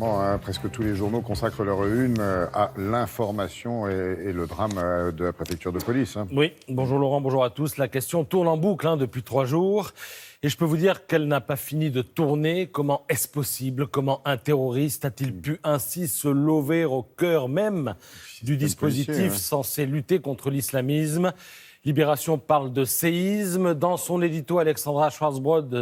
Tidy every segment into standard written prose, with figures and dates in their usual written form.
effectivement, hein, presque tous les journaux consacrent leur une à l'information et le drame de la préfecture de police. Hein. Oui, bonjour Laurent, bonjour à tous. La question tourne en boucle depuis 3 jours. Et je peux vous dire qu'elle n'a pas fini de tourner. Comment est-ce possible? Comment un terroriste a-t-il pu ainsi se lover au cœur même du dispositif censé lutter contre l'islamisme? Libération parle de séisme. Dans son édito, Alexandra Schwarzbrod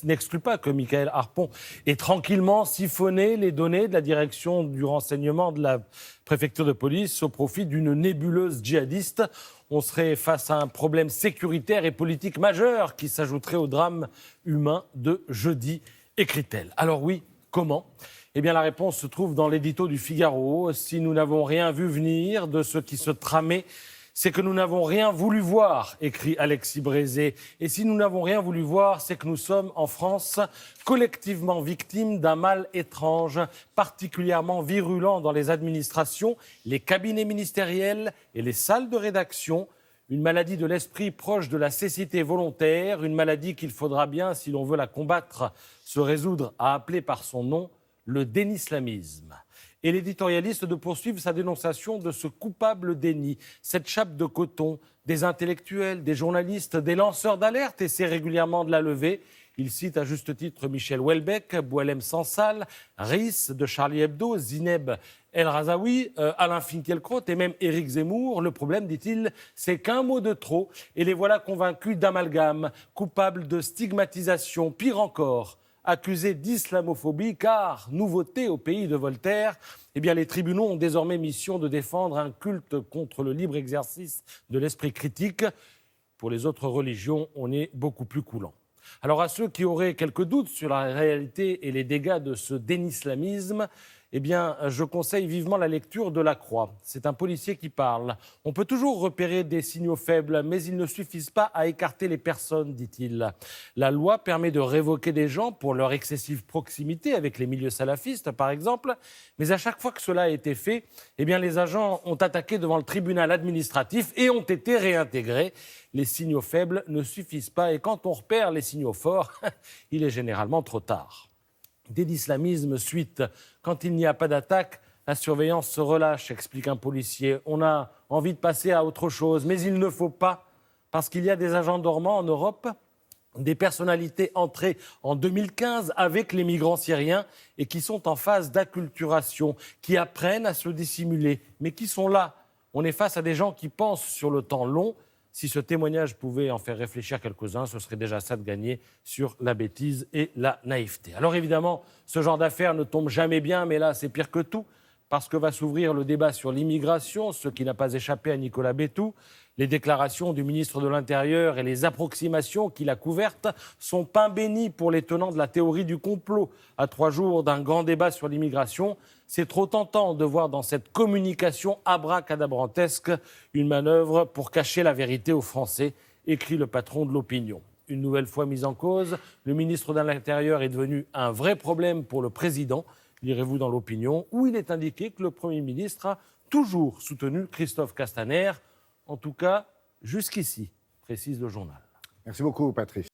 n'exclut pas que Michael Harpon ait tranquillement siphonné les données de la direction du renseignement de la préfecture de police au profit d'une nébuleuse djihadiste. On serait face à un problème sécuritaire et politique majeur qui s'ajouterait au drame humain de jeudi, écrit-elle. Alors oui, comment ? Eh bien, la réponse se trouve dans l'édito du Figaro. Si nous n'avons rien vu venir de ce qui se tramait, c'est que nous n'avons rien voulu voir, écrit Alexis Brézé. Et si nous n'avons rien voulu voir, c'est que nous sommes, en France, collectivement victimes d'un mal étrange, particulièrement virulent dans les administrations, les cabinets ministériels et les salles de rédaction. Une maladie de l'esprit proche de la cécité volontaire, une maladie qu'il faudra bien, si l'on veut la combattre, se résoudre à appeler par son nom, le dénislamisme. Et l'éditorialiste de poursuivre sa dénonciation de ce coupable déni, cette chape de coton, des intellectuels, des journalistes, des lanceurs d'alerte, essaie régulièrement de la lever. Il cite à juste titre Michel Houellebecq, Boualem Sansal, Riss de Charlie Hebdo, Zineb El Razaoui, Alain Finkielkraut et même Éric Zemmour. Le problème, dit-il, c'est qu'un mot de trop et les voilà convaincus d'amalgame, coupables de stigmatisation, pire encore, accusés d'islamophobie, car, nouveauté au pays de Voltaire, eh bien, les tribunaux ont désormais mission de défendre un culte contre le libre exercice de l'esprit critique. Pour les autres religions, on est beaucoup plus coulant. Alors à ceux qui auraient quelques doutes sur la réalité et les dégâts de ce dénislamisme, eh bien, je conseille vivement la lecture de Lacroix. C'est un policier qui parle. On peut toujours repérer des signaux faibles, mais ils ne suffisent pas à écarter les personnes, dit-il. La loi permet de révoquer des gens pour leur excessive proximité avec les milieux salafistes, par exemple. Mais à chaque fois que cela a été fait, eh bien, les agents ont attaqué devant le tribunal administratif et ont été réintégrés. Les signaux faibles ne suffisent pas. Et quand on repère les signaux forts, il est généralement trop tard. Dénislamisme suite. Quand il n'y a pas d'attaque, la surveillance se relâche, explique un policier. On a envie de passer à autre chose, mais il ne faut pas, parce qu'il y a des agents dormants en Europe, des personnalités entrées en 2015 avec les migrants syriens et qui sont en phase d'acculturation, qui apprennent à se dissimuler, mais qui sont là. On est face à des gens qui pensent sur le temps long. Si ce témoignage pouvait en faire réfléchir quelques-uns, ce serait déjà ça de gagner sur la bêtise et la naïveté. Alors évidemment, ce genre d'affaires ne tombe jamais bien, mais là, c'est pire que tout, parce que va s'ouvrir le débat sur l'immigration, ce qui n'a pas échappé à Nicolas Bétou. Les déclarations du ministre de l'Intérieur et les approximations qu'il a couvertes sont pain béni pour les tenants de la théorie du complot. À 3 jours d'un grand débat sur l'immigration, c'est trop tentant de voir dans cette communication abracadabrantesque une manœuvre pour cacher la vérité aux Français, écrit le patron de l'opinion. Une nouvelle fois mis en cause, le ministre de l'Intérieur est devenu un vrai problème pour le président, lirez-vous dans l'opinion, où il est indiqué que le Premier ministre a toujours soutenu Christophe Castaner, en tout cas jusqu'ici, précise le journal. Merci beaucoup, Patrice.